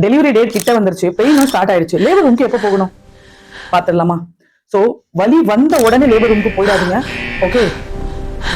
Delivery date கிட்ட வந்துருச்சு, பெயினும் start ஆயிடுச்சு, லேபர் ரூம்க்கு எப்போ போகணும் பாத்துடலாமா? சோ வலி வந்த உடனே லேபர் ரூம்க்கு போயிடாதீங்க. ஓகே,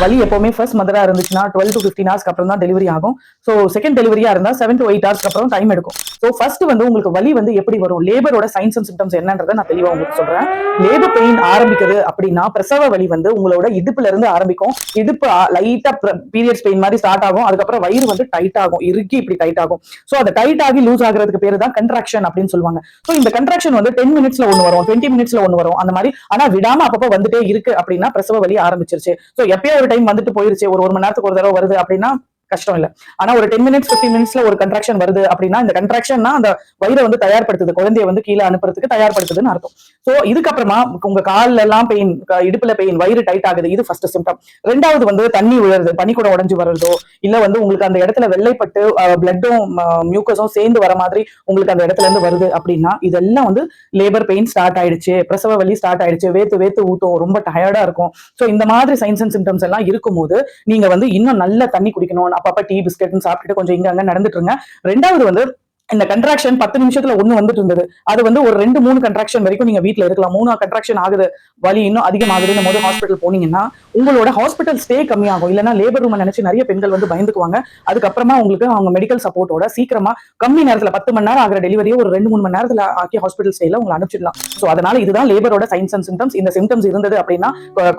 வலி எப்பவுமே ஃபர்ஸ்ட் மதரா இருந்துச்சுன்னா 12 to 15 ஹவர்ஸ்க்கு அப்புறம் தான் டெலிவரி ஆகும். ஸோ செகண்ட் டெலிவரியா இருந்தா 7 to 8 ஹவர்ஸ்க்கு அப்புறம் டைம் எடுக்கும். ஸோ ஃபர்ஸ்ட் வந்து உங்களுக்கு வலி வந்து எப்படி வரும், லேபரோட சைன்ஸ் அண்ட் சிம்டம்ஸ் என்னன்றதை நான் தெளிவா உங்களுக்கு சொல்றேன். லேபர் பெயின் ஆரம்பிக்குது அப்படின்னா பிரசவ வலி வந்து உங்களோட இடுப்புல இருந்து ஆரம்பிக்கும். இடுப்பு லைட்டா பீரியட்ஸ் பெயின் மாதிரி ஸ்டார்ட் ஆகும். அதுக்கப்புறம் வயிறு வந்து டைட் ஆகும், இறுக்கி இப்படி டைட் ஆகும். ஸோ அந்த டைட் ஆகி லூஸ் ஆகிறதுக்கு பேரு தான் கன்ட்ராக்ஷன் அப்படின்னு சொல்லுவாங்க. ஸோ இந்த கன்ட்ராக்ஷன் வந்து 10 மினிட்ஸ்ல ஒன்று வரும், 20 மினிட்ஸ்ல ஒன்று வரும், அந்த மாதிரி. ஆனா விடாம அப்பப்போ வந்துட்டே இருக்கு அப்படின்னா பிரசவ வலி ஆரம்பிச்சிருச்சு. ஸோ எப்பயோ ஒரு டைம் வந்துட்டு போயிருச்சு, ஒரு மணி நேரத்துக்கு ஒரு தடவை வருது அப்படின்னா கஷ்டம் இல்ல. ஆனா ஒரு 10 மினிட்ஸ் 15 மினிட்ஸ்ல ஒரு கன்ட்ராக்ஷன் வருது அப்படின்னா இந்த கன்ட்ராக்ஷன்னா அந்த வயிறை வந்து தயார்படுத்துது, குழந்தைய வந்து கீழே அனுப்புறதுக்கு தயார்படுத்துதுன்னு அர்த்தம். சோ இதுக்கப்புறமா உங்க கால்ல எல்லாம் பெயின், இடுப்புல பெயின், வயிறு டைட் ஆகுது, இது ஃபர்ஸ்ட் சிம்டம். ரெண்டாவது வந்து தண்ணி விழுறது, பனி கூட உடஞ்சு வர்றதோ, இல்ல வந்து உங்களுக்கு அந்த இடத்துல வெள்ளைப்பட்டு பிளட்டும் மியூக்கஸும் சேர்ந்து வர மாதிரி உங்களுக்கு அந்த இடத்துல இருந்து வருது அப்படின்னா இதெல்லாம் வந்து லேபர் பெயின் ஸ்டார்ட் ஆயிடுச்சு, பிரசவ வலி ஸ்டார்ட் ஆயிடுச்சு, வேத்து வேத்து ஊத்தும், ரொம்ப டயர்டா இருக்கும். சோ இந்த மாதிரி சைன்ஸ் அண்ட் சிம்டம்ஸ் எல்லாம் இருக்கும்போது நீங்க வந்து இன்னும் நல்ல தண்ணி குடிக்கணும். அப்பப்ப டீ பிஸ்கெட்னு சாப்பிட்டுட்டு கொஞ்சம் இங்க அங்க நடந்துட்டு இருங்க. ரெண்டாவது வந்து இந்த கன்ட்ராக்ஷன் 10 நிமிஷத்துல ஒண்ணு வந்துட்டு இருந்தது, அது வந்து ஒரு 2-3 கன்ட்ராக்ஷன் வரைக்கும் நீங்க வீட்டுல இருக்கலாம். 3 கன்ட்ராக்ஷன் ஆகுது, வலி இன்னும் அதிகமாகுதுன்னு போது ஹாஸ்பிட்டல் போனீங்கன்னா உங்களோட ஹாஸ்பிட்டல் ஸ்டே கம்மியாகும். இல்லைன்னா லேபர் ரூம் நினைச்சு நிறைய பெண்கள் வந்து பயந்துக்குவாங்க. அதுக்கப்புறமா உங்களுக்கு அவங்க மெடிக்கல் சப்போர்ட்டோட சீக்கிரமா கம்மி நேரத்துல 10 மணி நேரம் ஆகிற டெலிவரியை ஒரு 2-3 மணி நேரத்துல ஆக்கி ஹாஸ்பிட்டல் ஸ்டேல உங்களை அனுப்பிச்சிடலாம். சோ அதனால இதுதான் லேபரோட சைன்ஸ் அண்ட் சிம்டம்ஸ். இந்த சிம்டம்ஸ் இருந்தது அப்படின்னா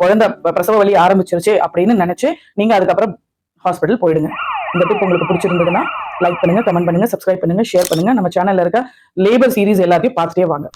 குழந்தை பிரசவ வலி ஆரம்பிச்சிருச்சு அப்படின்னு நினைச்சு நீங்க அதுக்கப்புறம் ஹாஸ்பிட்டல் போயிடுங்க. இந்த டிப் உங்களுக்கு பிடிச்சிருந்ததுன்னா லைக் பண்ணுங்க, கமெண்ட் பண்ணுங்க, சப்ஸ்கிரைப் பண்ணுங்க, ஷேர் பண்ணுங்க. நம்ம சேனல்ல இருக்க லேபர் சீரிஸ் எல்லாத்தையும் பார்த்துட்டே வாங்க.